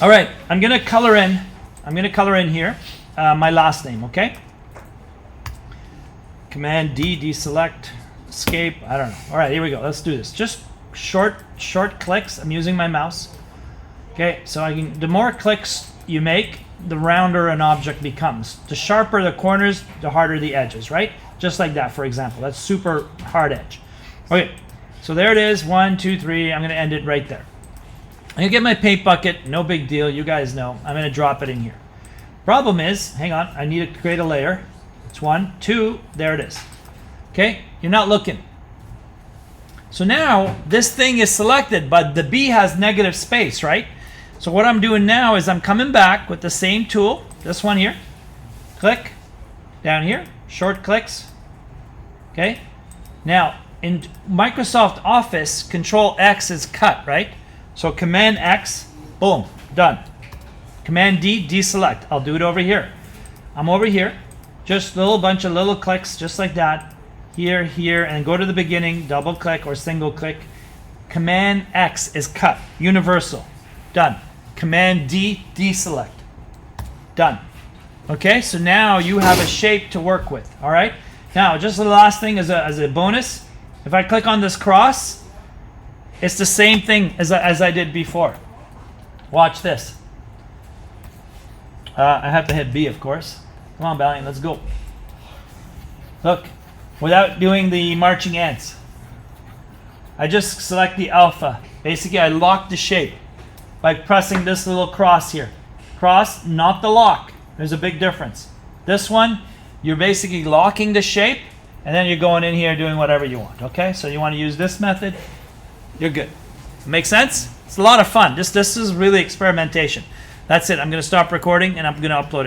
All right, I'm gonna color in here my last name, okay? Command D, deselect, escape, I don't know. All right, here we go, let's do this. Just short clicks, I'm using my mouse. Okay, so the more clicks you make, the rounder an object becomes. The sharper the corners, the harder the edges, right? Just like that, for example. That's super hard edge. Okay, so there it is, 1, 2, 3, I'm gonna end it right there. I'm gonna get my paint bucket, no big deal, you guys know. I'm gonna drop it in here. Problem is, hang on, I need to create a layer. It's 1, 2, there it is. Okay, you're not looking. So now, this thing is selected, but the B has negative space, right? So what I'm doing now is I'm coming back with the same tool, this one here. Click, down here, short clicks. Okay, now in Microsoft Office, Control X is cut, right? So Command X, boom, done. Command D, deselect. I'll do it over here. I'm over here, just a little bunch of little clicks, just like that. Here, here, and go to the beginning, double click or single click. Command X is cut, universal, done. Command D, deselect, done. Okay, so now you have a shape to work with, all right? Now, just the last thing as a bonus, if I click on this cross, it's the same thing as I did before. Watch this. I have to hit B, of course. Come on, Balian, let's go. Look, without doing the marching ants. I just select the alpha. Basically, I lock the shape by pressing this little cross here. Cross, not the lock. There's a big difference. This one, you're basically locking the shape, and then you're going in here doing whatever you want, okay? So you want to use this method, you're good. Make sense? It's a lot of fun. This is really experimentation. That's it. I'm going to stop recording, and I'm going to upload it.